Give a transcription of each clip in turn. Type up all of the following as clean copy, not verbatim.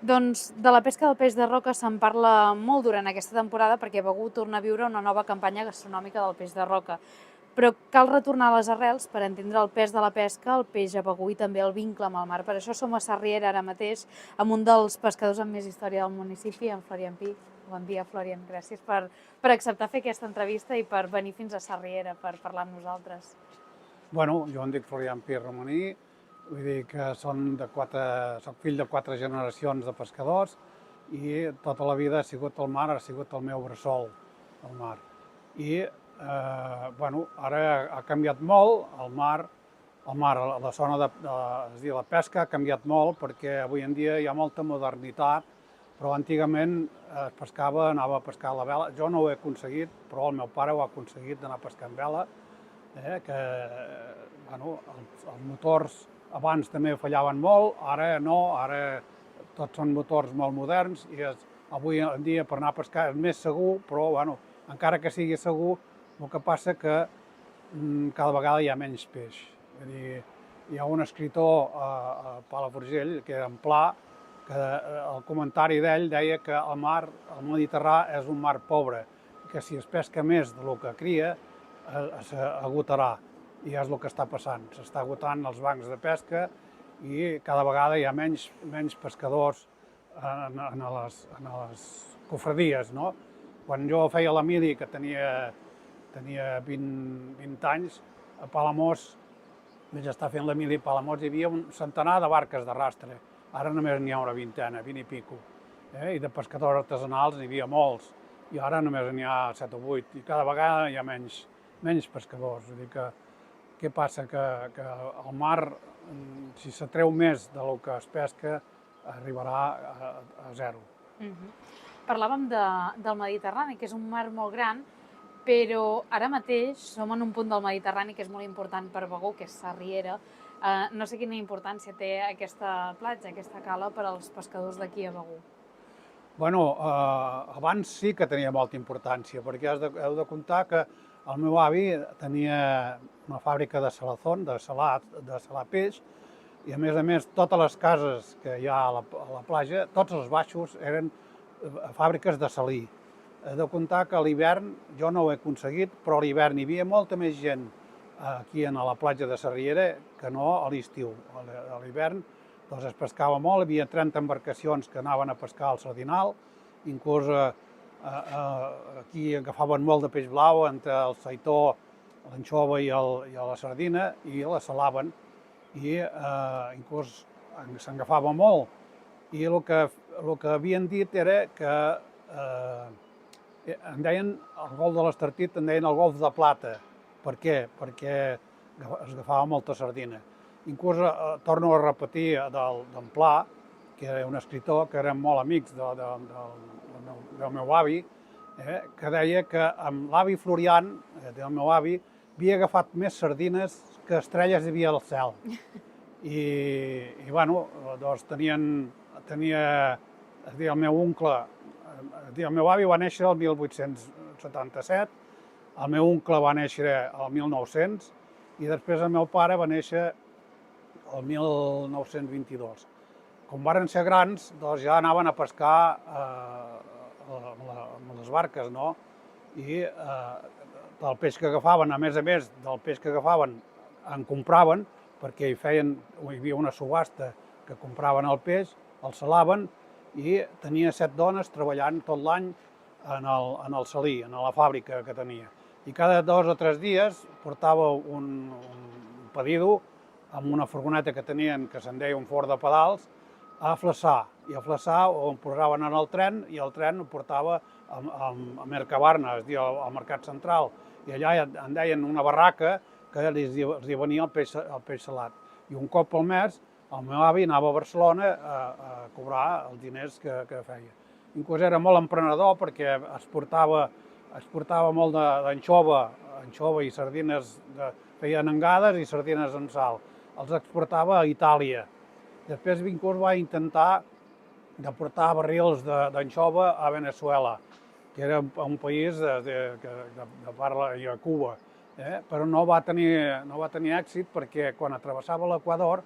Doncs de la pesca del peix de roca se'n parla molt durant aquesta temporada perquè Begur torna a viure una nova campanya gastronòmica del peix de roca. Però cal retornar a les arrels per entendre el pes de la pesca, el peix a Begur i també el vincle amb el mar. Per això som a Sarriera ara mateix amb un dels pescadors amb més història del municipi, en Florian Pi. Bon dia, Florian. Gràcies per acceptar fer aquesta entrevista i per venir fins a Sarriera per parlar amb nosaltres. Bueno, jo em dic Florian Pi Romaní, vull dir que soc fill de 4 generacions de pescadors i tota la vida ha sigut el mar, ha sigut el meu bressol, el mar. I ara ha canviat molt el mar, la zona és a dir, la pesca ha canviat molt perquè avui en dia hi ha molta modernitat, però antigament es pescava, anava a pescar a la vela. Jo no ho he aconseguit, però el meu pare ho ha aconseguit d'anar a pescar amb vela, que els motors abans també fallaven molt, ara no, ara tots són motors molt moderns i avui en dia per anar a pescar és més segur, però encara que sigui segur, el que passa que cada vegada hi ha menys peix. Vull dir, hi ha un escriptor a Palafrugell, que era en Pla, que el comentari d'ell deia que el mar, el Mediterrani, és un mar pobre, que si es pesca més del que cria, s'agotarà. I és el que està passant. S'està agotant els bancs de pesca i cada vegada hi ha menys pescadors en les cofradies, no? Quan jo feia la mili, que tenia 20 anys, a Palamós, vaig estar fent la mili a Palamós, hi havia un centenar de barques d'arrastre. Ara només n'hi ha una vintena, 20 i pico. I de pescadors artesanals n'hi havia molts. I ara només n'hi ha 7 o 8. I cada vegada hi ha menys pescadors. Vull dir que què passa? Que el mar, si s'atreu més del que es pesca, arribarà a zero. Parlàvem del Mediterrani, que és un mar molt gran, però ara mateix som en un punt del Mediterrani que és molt important per Begur, que és Sarriera. No sé quina importància té aquesta platja, aquesta cala, per als pescadors d'aquí a Begur. Abans sí que tenia molta importància, perquè heu de comptar que el meu avi tenia una fàbrica de salazón, de salar peix, i a més totes les cases que hi ha a la platja, tots els baixos eren fàbriques de salí. Heu de comptar que a l'hivern, jo no ho he aconseguit, però a l'hivern hi havia molta més gent aquí a la platja de Sarriera que no a l'estiu. A l'hivern es pescava molt, hi havia 30 embarcacions que anaven a pescar al Sardinal, inclús aquí agafaven molt de peix blau entre el saitó, l'anxova i la sardina, i la salaven, i inclús se'n agafava molt. I el que havien dit era que en deien el golf de l'Estartit, en deien el golf de plata. Per què? Perquè es agafava molta sardina. Inclús torno a repetir d'en Pla, que era un escriptor, que érem molt amics del meu avi, que deia que amb l'avi Florian, del meu avi, havia agafat més sardines que estrelles hi havia al cel. I doncs el meu oncle, el meu avi va néixer el 1877, el meu oncle va néixer el 1900 i després el meu pare va néixer el 1922. Com varen ser grans, doncs ja anaven a pescar amb les barques, no? I del peix que agafaven, a més del peix que agafaven, en compraven, perquè hi havia una subhasta que compraven el peix, el salaven, i tenia 7 dones treballant tot l'any en el salí, en la fàbrica que tenia. I cada 2 o 3 dies portava un pedido amb una furgoneta que tenien, que se'n deia un forn de pedals, a Flaçà. I a Flaçà ho posaven en el tren i el tren ho portava a Mercabarna, és a dir, al Mercat Central. I allà en deien una barraca que els hi venia el peix salat. I un cop al mes el meu avi anava a Barcelona a cobrar els diners que feia. Inclús era molt emprenedor perquè es portava molt d'anxova i sardines, feien engades i sardines amb sal. Els exportava a Itàlia. Després inclús va intentar de portar barrils d'anxova a Venezuela, que era un país de parla i a Cuba, però no va tenir èxit perquè quan travessava l'Equador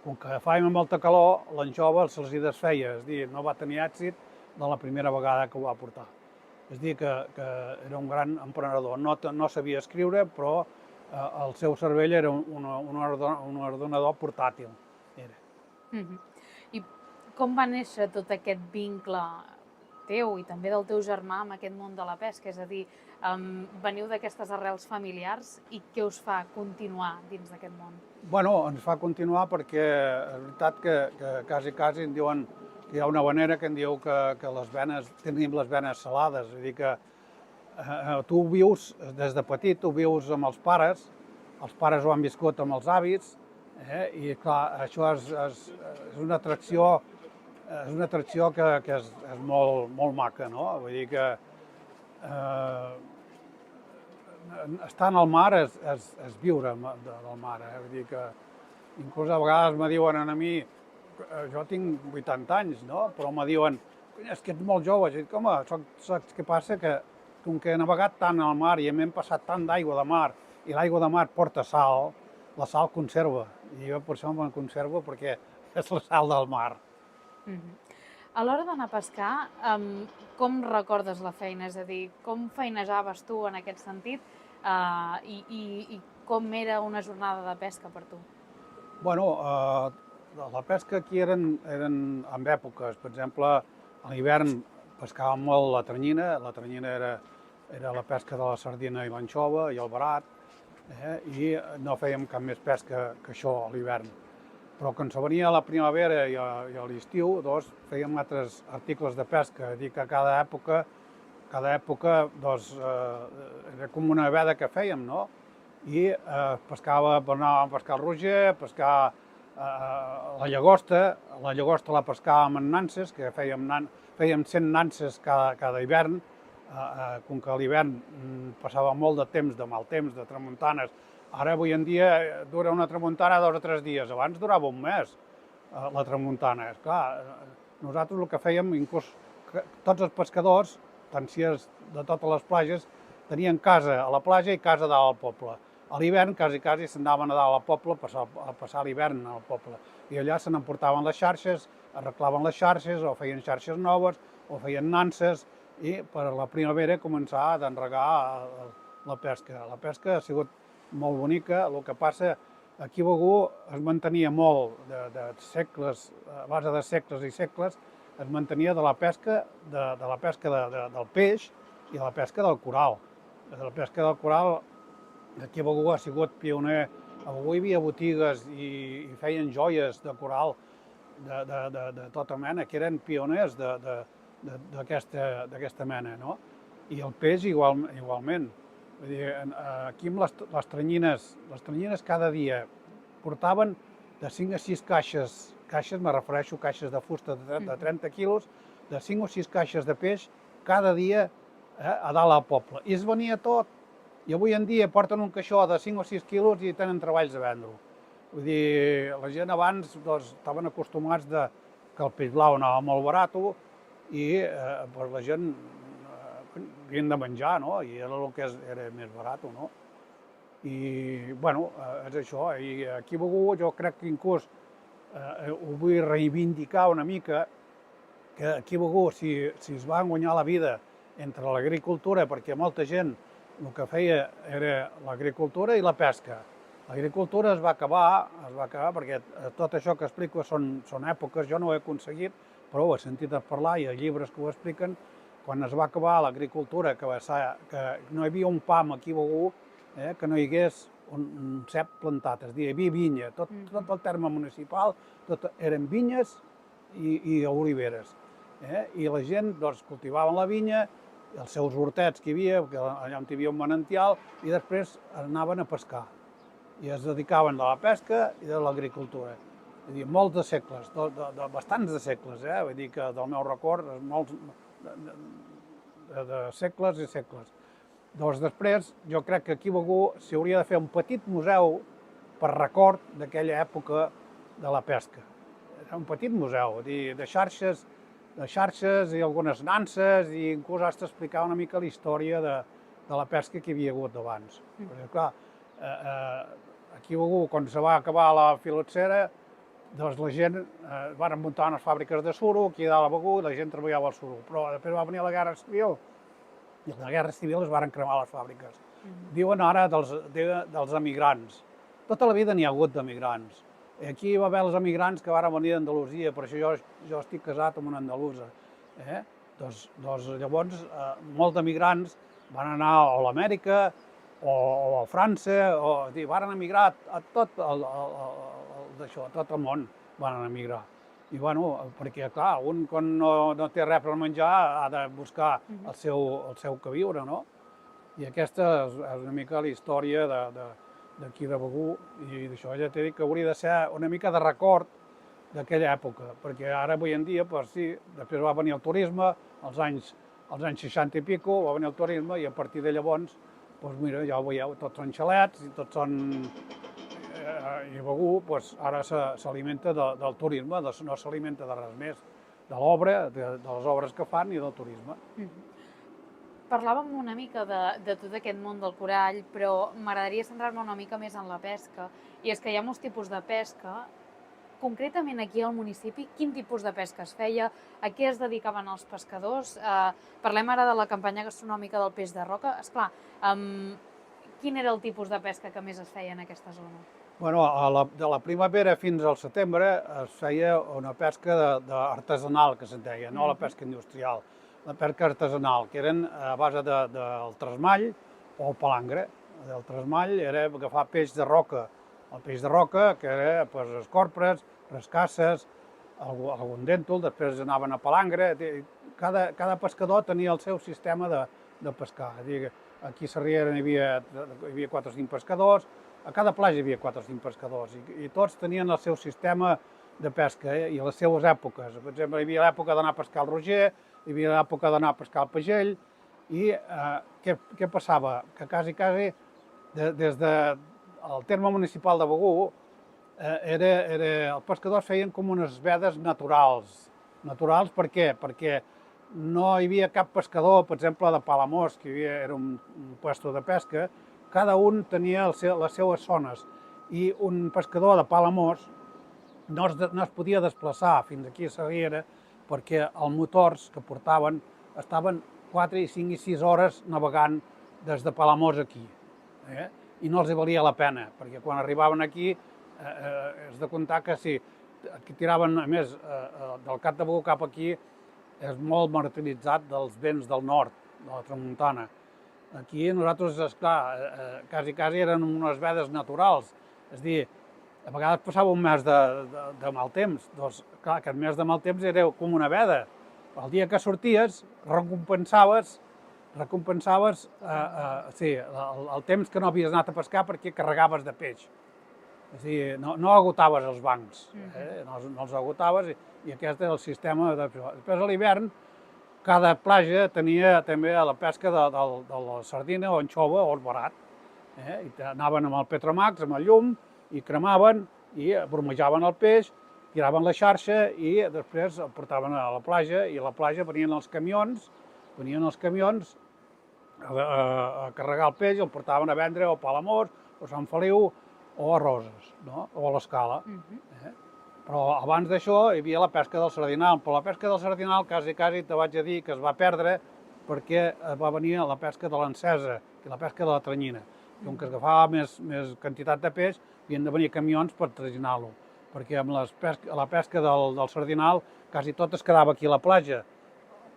Com que fèiem molta calor, l'anxova se'ls hi desfeia, és a dir, no va tenir èxit de la primera vegada que ho va portar. És a dir, que era un gran emprenedor. No sabia escriure, però el seu cervell era un ordenador portàtil. Era. I com va néixer tot aquest vincle teu i també del teu germà amb aquest món de la pesca? És a dir, veniu d'aquestes arrels familiars i què us fa continuar dins d'aquest món? Bueno, ens fa continuar perquè és veritat que quasi em diuen que hi ha una vanera que em diu que tenim les venes salades. És a dir, que tu vius, des de petit, tu vius amb els pares ho han viscut amb els avis, i clar, això és una atracció que és molt maca, no? Vull dir que estar al mar és viure del mar, vull dir que inclús a vegades me diuen a mi, jo tinc 80 anys, no? Però me diuen, és que ets molt jove. Jo dic, home, saps què passa? Que com que he navegat tant al mar i hem passat tant d'aigua de mar i l'aigua de mar porta sal, la sal conserva. I jo per això me'n conservo, perquè és la sal del mar. A l'hora d'anar a pescar, com recordes la feina? És a dir, com feinejaves tu en aquest sentit i com era una jornada de pesca per tu? Bueno, la pesca aquí eren en èpoques. Per exemple, a l'hivern pescàvem molt la tranyina. La tranyina era la pesca de la sardina i l'anxova i el verat, i no fèiem cap més pesca que això a l'hivern. Però quan se venia la primavera i a l'estiu, doncs, fèiem altres articles de pesca. És a dir, que cada època era com una veda que fèiem, no? I anàvem a pescar el roger, a pescar la llagosta. La llagosta la pescàvem en nanses, que fèiem 100 nanses cada hivern. Com que a l'hivern passava molt de temps, de mal temps, de tramuntanes. Ara, avui en dia, dura una tramuntana 2 o 3 dies. Abans durava un mes, la tramuntana. Esclar, nosaltres el que fèiem, inclús tots els pescadors, tanciers de totes les platges, tenien casa a la platja i casa dalt al poble. A l'hivern, quasi s'anaven a dalt al poble a passar l'hivern al poble. I allà se n'emportaven les xarxes, arreglaven les xarxes, o feien xarxes noves, o feien nanses, i per la primavera començar a enregar la pesca. La pesca ha sigut molt bonica. El que passa, aquí a Begur es mantenia molt de segles, a base de segles i segles, es mantenia de la pesca del peix i de la pesca del coral. La pesca del coral, aquí a Begur ha sigut pioner. A Begur hi havia botigues i feien joies de coral de tota mena, que eren pioners d'aquesta mena, no? I el peix igualment. Vull dir, aquí amb les tranyines cada dia portaven de 5 a 6 caixes, me refereixo a caixes de fusta de 30 quilos, de 5 o 6 caixes de peix cada dia a dalt al poble. I es venia tot. I avui en dia porten un caixó de 5 o 6 quilos i tenen treballs de vendre-ho. Vull dir, la gent abans estaven acostumats que el peix blau anava molt barat i la gent havien de menjar, no? I era el que era més barat, no? I, bueno, és això. I aquí a Begur jo crec que inclús ho vull reivindicar una mica, que aquí a Begur, si es van guanyar la vida entre l'agricultura, perquè molta gent el que feia era l'agricultura i la pesca. L'agricultura es va acabar perquè tot això que explico són èpoques, jo no ho he aconseguit, però ho he sentit a parlar i hi ha llibres que ho expliquen. Quan es va acabar l'agricultura, que no hi havia un pam aquí a Begur, que no hi hagués un cep plantat, és a dir, hi havia vinya. Tot el terme municipal eren vinyes i oliveres. I la gent cultivaven la vinya, els seus hortets que hi havia, allà on hi havia un manantial, i després anaven a pescar. I es dedicaven a la pesca i a l'agricultura. És a dir, molts de segles, bastants de segles, vull dir que del meu record, molts de segles i segles. Doncs després, jo crec que aquí a Begur s'hi hauria de fer un petit museu per record d'aquella època de la pesca. Era un petit museu, de xarxes i algunes nanses, i inclús has d'explicar una mica la història de la pesca que hi havia hagut abans. Perquè, clar, aquí a Begur, quan se va acabar la filoxera, doncs la gent van muntar unes fàbriques de suro aquí a dalt a Begur i la gent treballava el suro. Però després va venir la Guerra Civil i a la Guerra Civil es van cremar les fàbriques. Diuen ara dels emigrants. Tota la vida n'hi ha hagut d'emigrants. Aquí hi va haver els emigrants que van venir d'Andalusia, per això jo estic casat amb una andalusa. Doncs llavors molts d'emigrants van anar a l'Amèrica o a França, van emigrar a tot el món, van emigrar. I bueno, perquè clar, un quan no té res per menjar ha de buscar el seu que viure, no? I aquesta és una mica la història d'aquí de Begur, i d'això ja t'he dit que hauria de ser una mica de record d'aquella època, perquè ara avui en dia, doncs sí, després va venir el turisme, als anys 60 i pico va venir el turisme i a partir de llavors, doncs mira, ja ho veieu, tots són xalets i tots són... I Begur ara s'alimenta del turisme, no s'alimenta de res més, de l'obra, de les obres que fan i del turisme. Parlàvem una mica de tot aquest món del corall, però m'agradaria centrar-me una mica més en la pesca. I és que hi ha molts tipus de pesca. Concretament aquí al municipi, quin tipus de pesca es feia? A què es dedicaven els pescadors? Parlem ara de la campanya gastronòmica del peix de roca. Esclar, quin era el tipus de pesca que més es feia en aquesta zona? Bueno, de la primavera fins al setembre es feia una pesca artesanal, que se'n deia, no la pesca industrial. La pesca artesanal, que eren a base del tresmall o el palangre. El tresmall era agafar peix de roca. El peix de roca, que era escorpres, rascasses, algun dèntol, després anaven a palangre. Cada pescador tenia el seu sistema de pescar. Aquí a Sarriera hi havia 4 o 5 pescadors, a cada platja hi havia 4 o 5 pescadors i tots tenien el seu sistema de pesca i les seues èpoques. Per exemple, hi havia l'època d'anar a pescar el roger, hi havia l'època d'anar a pescar el pagell i què passava? Que quasi des del terme municipal de Begur els pescadors feien com unes vedes naturals. Naturals per què? Perquè no hi havia cap pescador, per exemple, de Palamós, que era un puesto de pesca, cada un tenia les seues zones i un pescador de Palamós no es podia desplaçar fins aquí a Sarriera perquè els motors que portaven estaven 4, 5 i 6 hores navegant des de Palamós aquí. I no els valia la pena, perquè quan arribaven aquí és de comptar que si tiraven, a més, del Cap de Begur cap aquí, és molt martiritzat dels vents del nord, de la tramuntana. Aquí nosaltres, esclar, quasi eren unes vedes naturals. És a dir, a vegades passava un mes de mal temps. Doncs, clar, aquest mes de mal temps era com una veda. El dia que sorties, recompensaves el temps que no havies anat a pescar perquè carregaves de peix. És a dir, no agotaves els bancs, no els agotaves i aquest era el sistema. Després a l'hivern, cada platja tenia també la pesca de la sardina o anxova o el barat. I anaven amb el Petromax, amb el llum, i cremaven i bromejaven el peix, tiraven la xarxa i després el portaven a la platja i a la platja venien els camions a carregar el peix i el portaven a vendre a Palamós, o Sant Feliu o a Roses, o a l'Escala. Però abans d'això hi havia la pesca del sardinal, però la pesca del sardinal quasi te vaig a dir que es va perdre perquè va venir la pesca de l'encesa i la pesca de la tranyina. Com que es agafava més quantitat de peix, havien de venir camions per traginar-lo, perquè amb la pesca del sardinal quasi tot es quedava aquí a la platja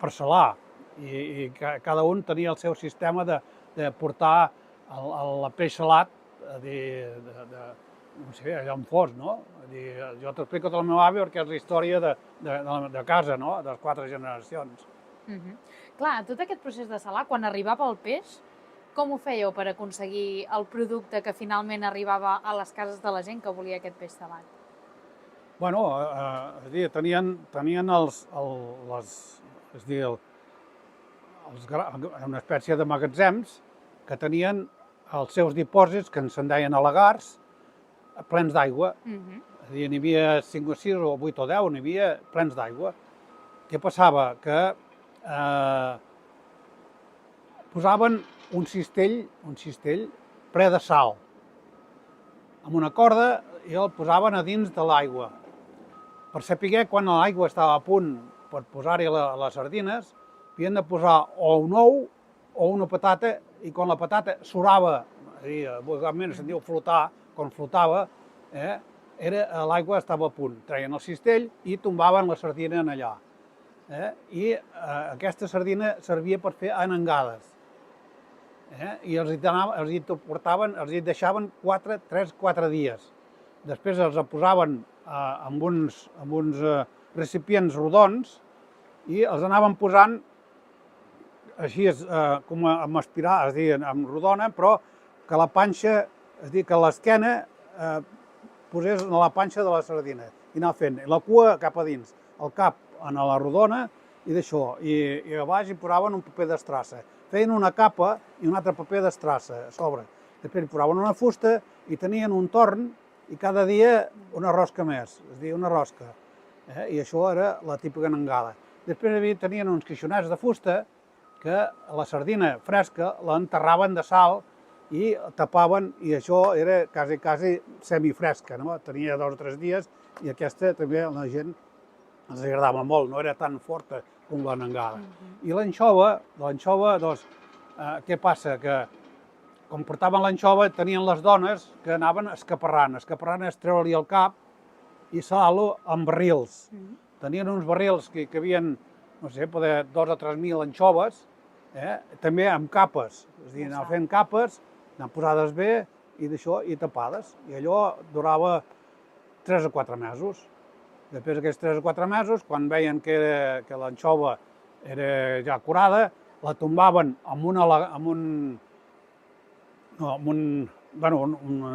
per salar i cada un tenia el seu sistema de portar el peix salat no sé, allà on fos, no? Jo t'explico tot el meu avi perquè és la història de casa, no? De les 4 generacions. Clar, tot aquest procés de salar, quan arribava el peix, com ho fèieu per aconseguir el producte que finalment arribava a les cases de la gent que volia aquest peix salat? Bueno, és a dir, tenien una espècie de magatzems que tenien els seus dipòsits, que se'n deien alagars, plens d'aigua. És a dir, n'hi havia 5 o 6 o 8 o 10, n'hi havia plens d'aigua. Què passava? Que posaven un cistell ple de sal, amb una corda i el posaven a dins de l'aigua. per saber quan l'aigua estava a punt per posar-hi les sardines, havien de posar o un ou o una patata, i quan la patata surava, és a dir, vulgarment se'n diu flotar, quan flotava, l'aigua estava a punt. Treien el cistell i tombaven la sardina en allà. I aquesta sardina servia per fer anengades. I els hi deixaven 3-4 dies. Després els posaven amb uns recipients rodons i els anaven posant així com amb espiral, és a dir, amb rodona, però que la panxa, és a dir, que l'esquena posés a la panxa de la sardina i anar fent la cua cap a dins, el cap a la rodona i d'això, i a baix hi posaven un paper d'estrassa. Feien una capa i un altre paper d'estrassa a sobre. Després hi posaven una fusta i tenien un torn i cada dia una rosca més, és a dir, una rosca. I això era la típica anengada. Després tenien uns queixonets de fusta que la sardina fresca l'enterraven de sal i tapaven, i això era quasi semifresca, no? Tenia 2 o 3 dies i aquesta també a la gent els agradava molt, no era tan forta com l'anengada. I l'anxova, doncs, què passa? Que quan portaven l'anxova tenien les dones que anaven escaparrant és treure-li el cap i salar-lo amb barrils. Tenien uns barrils que havien, no sé, 2 o 3.000 anxoves, també amb capes, és a dir, anaven fent capes, anaven posades bé i d'això, i tapades. I allò durava 3 o 4 mesos. Després d'aquests 3 o 4 mesos, quan veien que l'anxova era ja curada, la tombaven amb una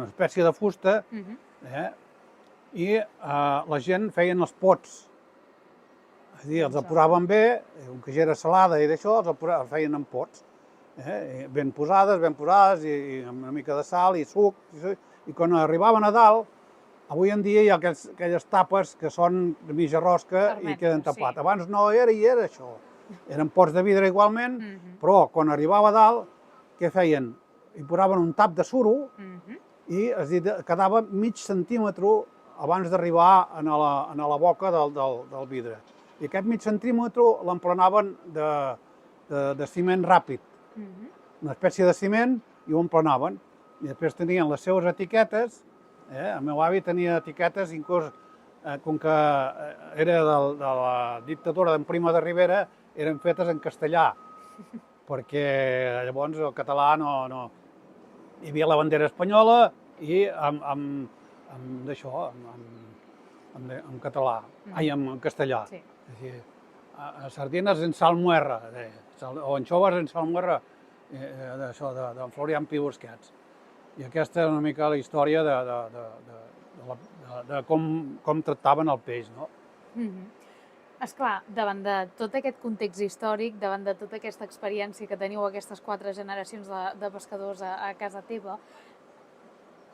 espècie de fusta, i la gent feien els pots. És a dir, els posaven bé, com que ja era salada i d'això, els feien en pots. Ben posades, i amb una mica de sal i suc. I quan arribaven a dalt, avui en dia hi ha aquelles tapes que són de mitja rosca i queden tapat. Abans no era això. Eren pots de vidre igualment, però quan arribava a dalt, què feien? Hi posaven un tap de suro i quedava mig centímetre abans d'arribar a la boca del vidre. I aquest mig centímetre l'emplenaven de ciment ràpid, una espècie de ciment, i ho emplenaven. I després tenien les seves etiquetes. El meu avi tenia etiquetes, inclús com que era de la dictadura d'en Primo de Rivera, eren fetes en castellà, perquè llavors el català no... Hi havia la bandera espanyola i amb català, en castellà. Sardines en salmuerra, o anxoves en salmuerra, d'això, d'en Florian Pi Busquets. I aquesta és una mica la història de com tractaven el peix, no? Esclar, davant de tot aquest context històric, davant de tota aquesta experiència que teniu aquestes 4 generacions de pescadors a casa teva,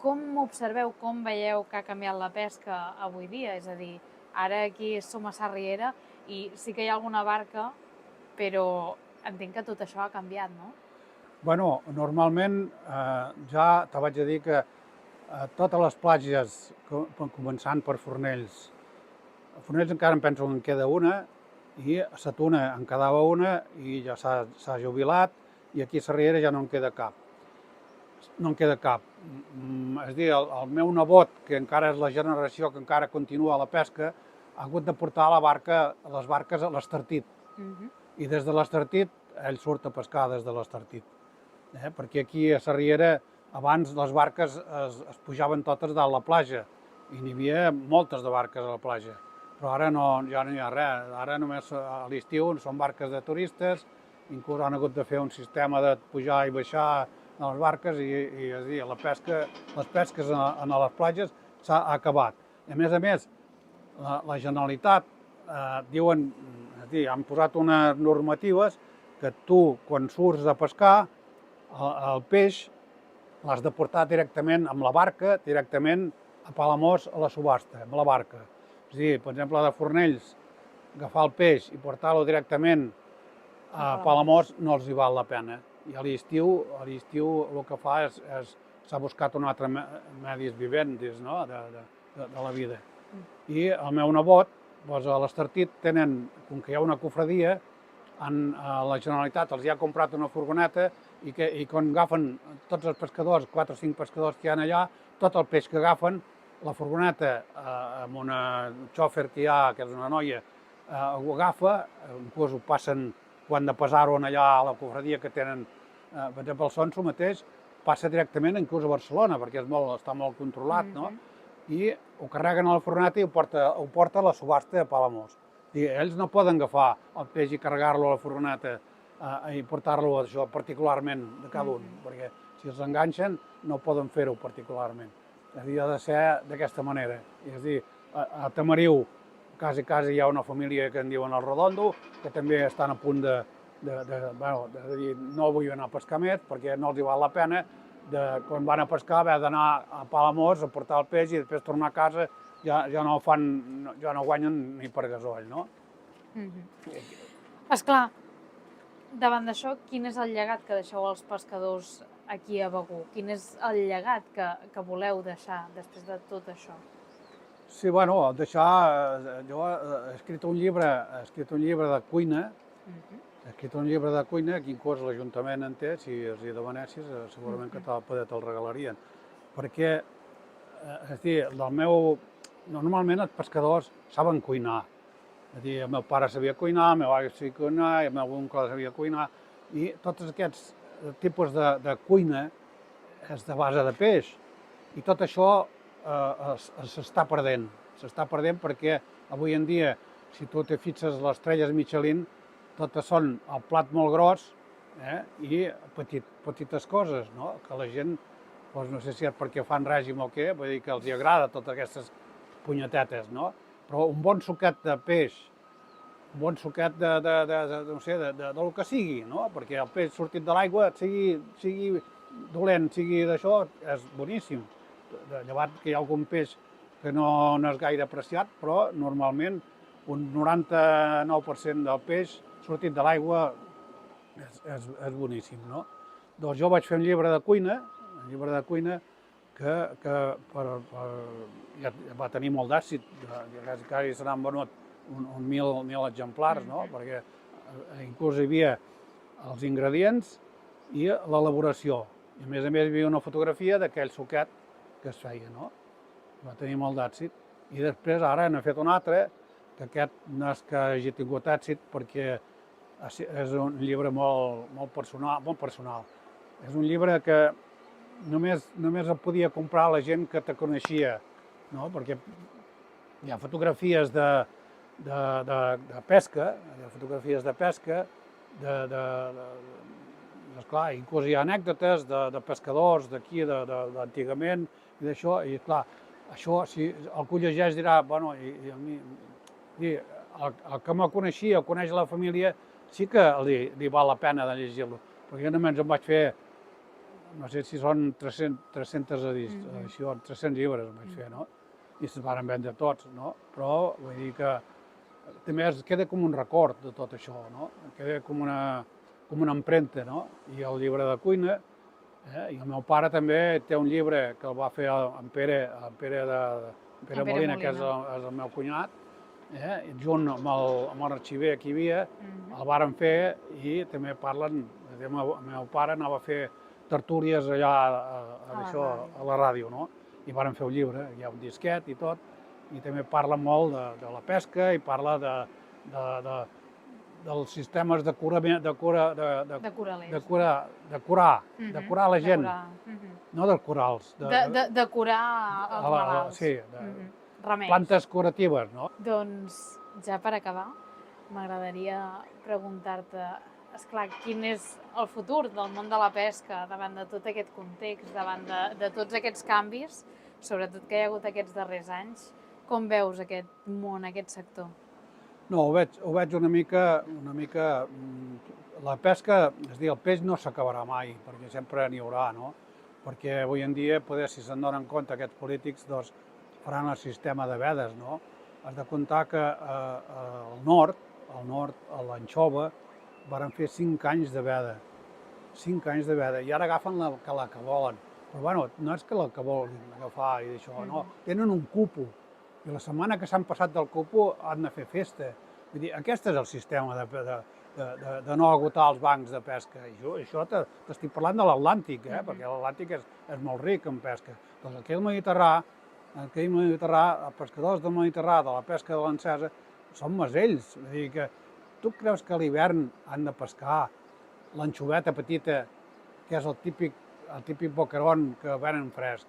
com observeu, com veieu que ha canviat la pesca avui dia? És a dir, ara aquí som a Sarriera i sí que hi ha alguna barca, però entenc que tot això ha canviat, no? Bueno, normalment ja te vaig a dir que totes les platges, començant per Fornells, a Fornells encara em penso que en queda una, i a Sa Tuna en quedava una i ja s'ha jubilat, i aquí a Sarriera ja no en queda cap. No en queda cap. És a dir, el meu nebot, que encara és la generació que encara continua la pesca, ha hagut de portar les barques a l'Estartit. I des de l'Estartit, ell surt a pescar des de l'Estartit. Perquè aquí a Sarriera, abans les barques es pujaven totes dalt la platja, i n'hi havia moltes de barques a la platja. Però ara ja no hi ha res. Ara només a l'estiu són barques de turistes, inclús han hagut de fer un sistema de pujar i baixar de les barques, i és a dir, les pesques a les platges s'ha acabat. A més, la Generalitat diuen, és a dir, han posat unes normatives que tu, quan surts a pescar, el peix l'has de portar directament amb la barca, directament a Palamós a la subhasta, amb la barca. És a dir, per exemple, de Fornells, agafar el peix i portar-lo directament a Palamós no els hi val la pena. I a l'estiu el que fa és s'ha buscat un altre medis vivendis, no?, de la vida. I el meu nebot, doncs a l'Estartit tenen, com que hi ha una cofradia, la Generalitat els ha comprat una furgoneta i quan agafen tots els pescadors, 4 o 5 pescadors que hi ha allà, tot el peix que agafen, la furgoneta amb un xòfer que hi ha, que és una noia, ho agafa, inclús ho passen, quan de pesar-ho allà a la cofradia que tenen, per exemple, el Sonso mateix, passa directament inclús a Barcelona, perquè està molt controlat, no? I ho carreguen a la furgoneta i ho porta a la subhasta de Palamós. Ells no poden agafar el peix i carregar-lo a la furgoneta i portar-lo això particularment de cada un, perquè si els enganxen no poden fer-ho particularment. És a dir, ha de ser d'aquesta manera. És a dir, a Tamariu quasi hi ha una família que en diuen el Redondo, que també estan a punt de dir no vull anar a pescar més perquè no els hi val la pena quan van a pescar haver d'anar a Palamós a portar el peix i després tornar a casa ja no guanyen ni per gasoll, no? Esclar, davant d'això, quin és el llegat que deixeu als pescadors aquí a Begur? Quin és el llegat que voleu deixar després de tot això? Sí, bueno, deixar... Jo he escrit un llibre de cuina, que inclús l'Ajuntament en té, si els hi demanessis, segurament que te'l regalarien. Perquè, és a dir, normalment els pescadors saben cuinar. És a dir, el meu pare sabia cuinar, el meu avi sabia cuinar, el meu oncle sabia cuinar, i tots aquests tipus de cuina és de base de peix. I tot això s'està perdent. S'està perdent perquè avui en dia, si tu te fixes les estrelles Michelin, totes són el plat molt gros i petites coses, no? Que la gent, no sé si és perquè fan règim o què, vull dir que els agrada totes aquestes punyetetes, no? Però un bon suquet de peix, un bon suquet no sé, del que sigui, no? Perquè el peix sortit de l'aigua, sigui dolent, sigui d'això, és boníssim. Llevat que hi ha algun peix que no és gaire apreciat, però normalment un 99% del peix sortit de l'aigua és boníssim, no? Doncs jo vaig fer un llibre de cuina que ja va tenir molt d'èxit, quasi se n'han venut uns 1.000 exemplars, no? Perquè inclús hi havia els ingredients i l'elaboració. I a més hi havia una fotografia d'aquell suquet que es feia, no? Va tenir molt d'èxit. I després ara n'he fet un altre, que aquest no és que hagi tingut èxit perquè és un llibre molt personal. És un llibre que només el podia comprar la gent que te coneixia, no? Perquè hi ha fotografies de pesca, esclar, inclús hi ha anècdotes de pescadors d'aquí, d'antigament i d'això, i clar, això, si algú llegeix dirà, bueno, i a mi, el que me coneixia o coneix la família, sí que li val la pena de llegir-lo, perquè jo només em vaig fer, no sé si són 300 edicions, 300 llibres em vaig fer, no? I se'ns van vendre tots, no? Però vull dir que també queda com un record de tot això, no? Queda com una empremta, no? I el llibre de cuina, i el meu pare també té un llibre que el va fer en Pere Molina, que és el meu cunyat, junt amb l'arxiver que hi havia, el varen fer i també parlen, el meu pare anava a fer tertúlies allà a la ràdio, no? I varen fer un llibre, hi ha un disquet i tot, i també parla molt de la pesca i parla dels sistemes de curar la gent, no dels corals. De curar els malalts. Sí, remeis. Plantes curatives, no? Doncs, ja per acabar, m'agradaria preguntar-te, esclar, quin és el futur del món de la pesca davant de tot aquest context, davant de tots aquests canvis, sobretot que hi ha hagut aquests darrers anys. Com veus aquest món, aquest sector? No, ho veig una mica... La pesca, és a dir, el peix no s'acabarà mai, perquè sempre n'hi haurà, no? Perquè avui en dia, si se'n donen compte aquests polítics, doncs faran el sistema de vedes, no? Has de comptar que al nord, a l'anxova, varen fer 5 anys de veda. 5 anys de veda, i ara agafen la que volen. Però bueno, no és que la que volen agafar i d'això, no. Tenen un cupo. I la setmana que s'han passat del cupo han de fer festa. Vull dir, aquest és el sistema de no agotar els bancs de pesca. I això t'estic parlant de l'Atlàntic, perquè l'Atlàntic és molt ric en pesca. Doncs aquí al Mediterrani, els pescadors del Mediterrani, de la pesca de l'encesa, són masells. Vull dir que tu creus que a l'hivern han de pescar l'anxoveta petita, que és el típic boquerón que venen fresc?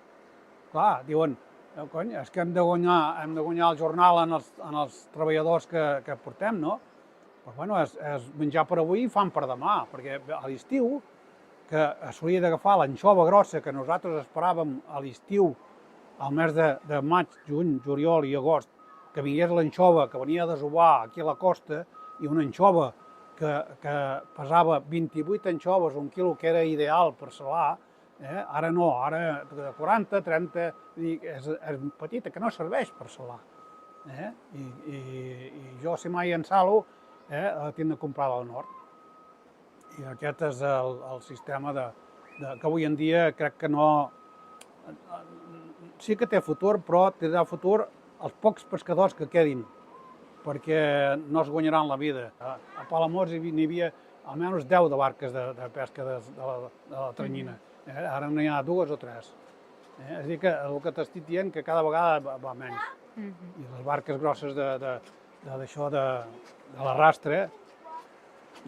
Clar, diuen, cony, és que hem de guanyar el jornal en els treballadors que portem, no? Però bueno, és menjar per avui i fam per demà, perquè a l'estiu, que s'hauria d'agafar l'anxova grossa que nosaltres esperàvem a l'estiu, al mes de maig, juny, juliol i agost, que vingués l'anxova que venia a desovar aquí a la costa, i una anxova que pesava 28 anxoves, un quilo, que era ideal per salar, ara no, ara de 40, 30, és petita, que no serveix per salar. I jo, si mai ensalo, la tinc de comprar del nord. I aquest és el sistema que avui en dia crec que no... Sí que té futur, però tindrà futur els pocs pescadors que quedin, perquè no es guanyaran la vida. A Palamós n'hi havia almenys 10 de barques de pesca de la Tranyina. Ara n'hi ha 2 o 3. És a dir, que el que t'estic dient que cada vegada va menys. I les barques grosses d'això, de l'arrastre,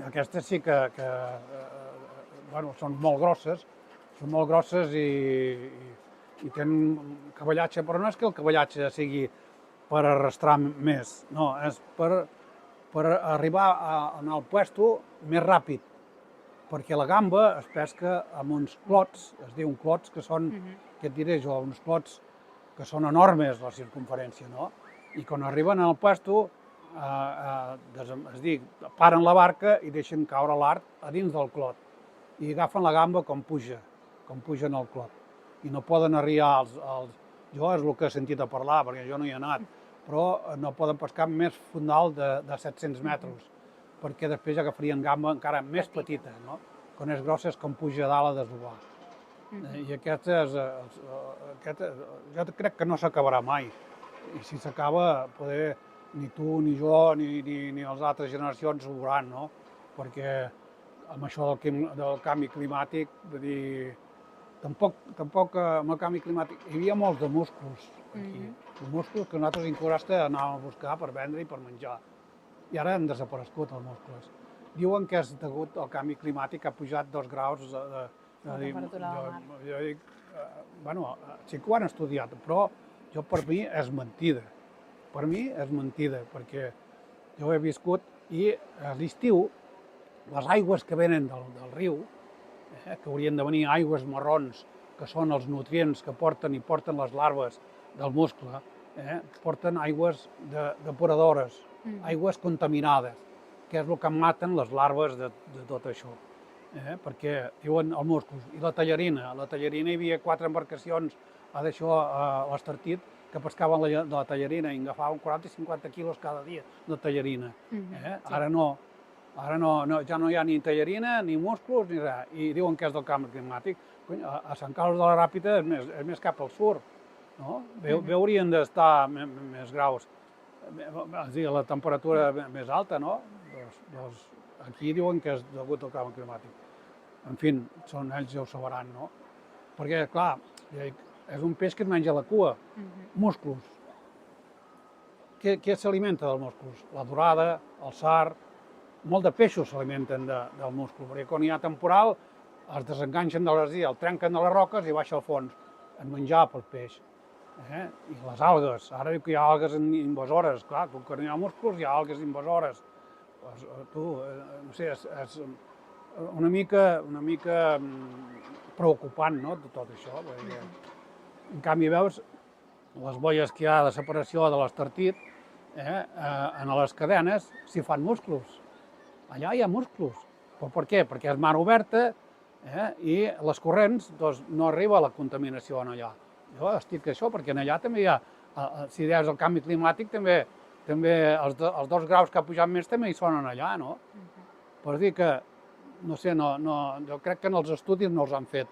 aquestes sí que són molt grosses i tenen cavallatge, però no és que el cavallatge sigui per arrastrar més, no, és per arribar al puesto més ràpid, perquè la gamba es pesca amb uns clots, es diuen clots, que són, què et diré jo, uns clots que són enormes la circunferència, no? I quan arriben al puesto, paren la barca i deixen caure l'art a dins del clot i agafen la gamba com pugen al clot. I no poden arribar jo és el que he sentit a parlar, perquè jo no hi he anat, però no poden pescar més fondal de 700 metres, perquè després agafarien gamba encara més petita, no? Quan és grossa és com puja a dalt a desovar. I jo crec que no s'acabarà mai. I si s'acaba, poder ni tu, ni jo, ni les altres generacions ho veuran, no? Perquè amb això del canvi climàtic, vull dir, tampoc amb el canvi climàtic, hi havia molts de musclos aquí, musclos que nosaltres inclús anàvem a buscar per vendre i per menjar. I ara han desaparegut els musclos. Diuen que és degut al canvi climàtic que ha pujat 2 graus la temperatura del mar. Jo dic, bueno, sí que ho han estudiat, però per mi és mentida. Per mi és mentida, perquè jo he viscut i a l'estiu les aigües que venen del riu, que haurien de venir aigües marrons, que són els nutrients que porten les larves del muscle, porten aigües depuradores, aigües contaminades, que és el que maten les larves de tot això. Perquè diuen els musclos. I la tallarina hi havia 4 embarcacions a l'Estartit que pescaven la tallarina i agafaven 40 i 50 quilos cada dia de tallarina. Ara no, ja no hi ha ni tallarina, ni musclos, ni res. I diuen que és del canvi climàtic. A Sant Carles de la Ràpita és més cap al sud, no? Bé haurien d'estar més graus, és a dir, la temperatura més alta, no? Doncs aquí diuen que és degut al canvi climàtic. En fi, ells ja ho sabran, no? Perquè, clar, és un peix que es menja la cua, musclos. Què s'alimenta dels musclos? La dorada, el sard, molt de peixos s'alimenten del musclo, perquè quan hi ha temporal es desenganxen de les el trenquen de les roques i baixa al fons, en menjar pel peix. I les algues, ara diu que hi ha algues invasores, clar, com que no hi ha musclos hi ha algues invasores. No sé, és una mica preocupant, no?, de tot això. En canvi, veus, les boies que hi ha de separació de l'Estartit, en les cadenes s'hi fan musclos. Allà hi ha musclos. Però per què? Perquè és mar oberta i les corrents no arriba la contaminació allà. Jo estic això, perquè allà també hi ha, si deies el canvi climàtic, també els 2 graus que ha pujat més també hi són allà, no? Per dir que, no sé, jo crec que en els estudis no els han fet,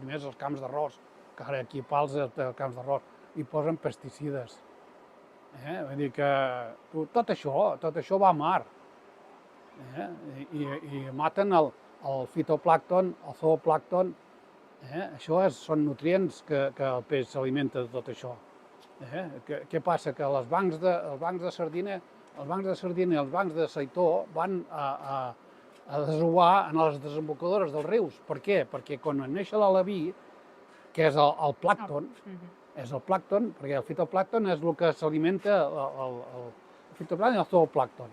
més els camps d'arròs, que ara aquí a Pals els camps d'arròs hi posen pesticides. Vull dir que tot això va a mar. I maten el fitoplàncton, el zooplàncton. Això són nutrients que el peix s'alimenta de tot això. Què passa? Que els bancs de sardina i els bancs de seitó van a desovar en les desembocadores dels rius. Per què? Perquè quan neix l'alaví, que és el plàncton, perquè el fitoplàncton és el que s'alimenta, el fitoplàncton i el zooplàncton.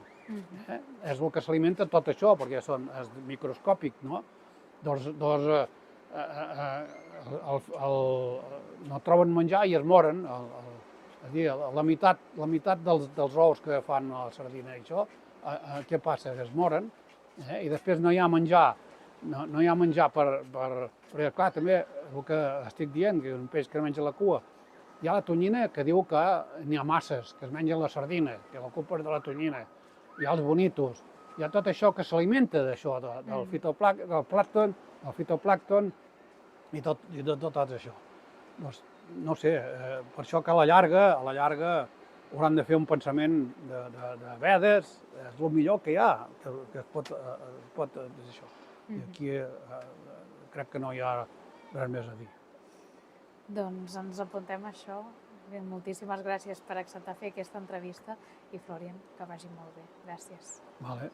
És el que s'alimenta tot això, perquè és microscòpic, no? Doncs no troben menjar i es moren. És a dir, la meitat dels ous que fan la sardina i això, què passa? Que es moren i després no hi ha menjar. No hi ha menjar perquè, clar, també el que estic dient, que és un peix que menja la cua, hi ha la tonyina que diu que n'hi ha masses, que es mengen la sardina, que la culpa és de la tonyina. Hi ha els bonitos, hi ha tot això que s'alimenta d'això, del fitoplàncton, i de tot això. Doncs, no sé, per això que a la llarga hauran de fer un pensament de vedes, és el millor que hi ha, que es pot dir això. I aquí crec que no hi ha res més a dir. Doncs ens apuntem a això. Bé, moltíssimes gràcies per acceptar fer aquesta entrevista i, Florian, que vagi molt bé. Gràcies. Vale.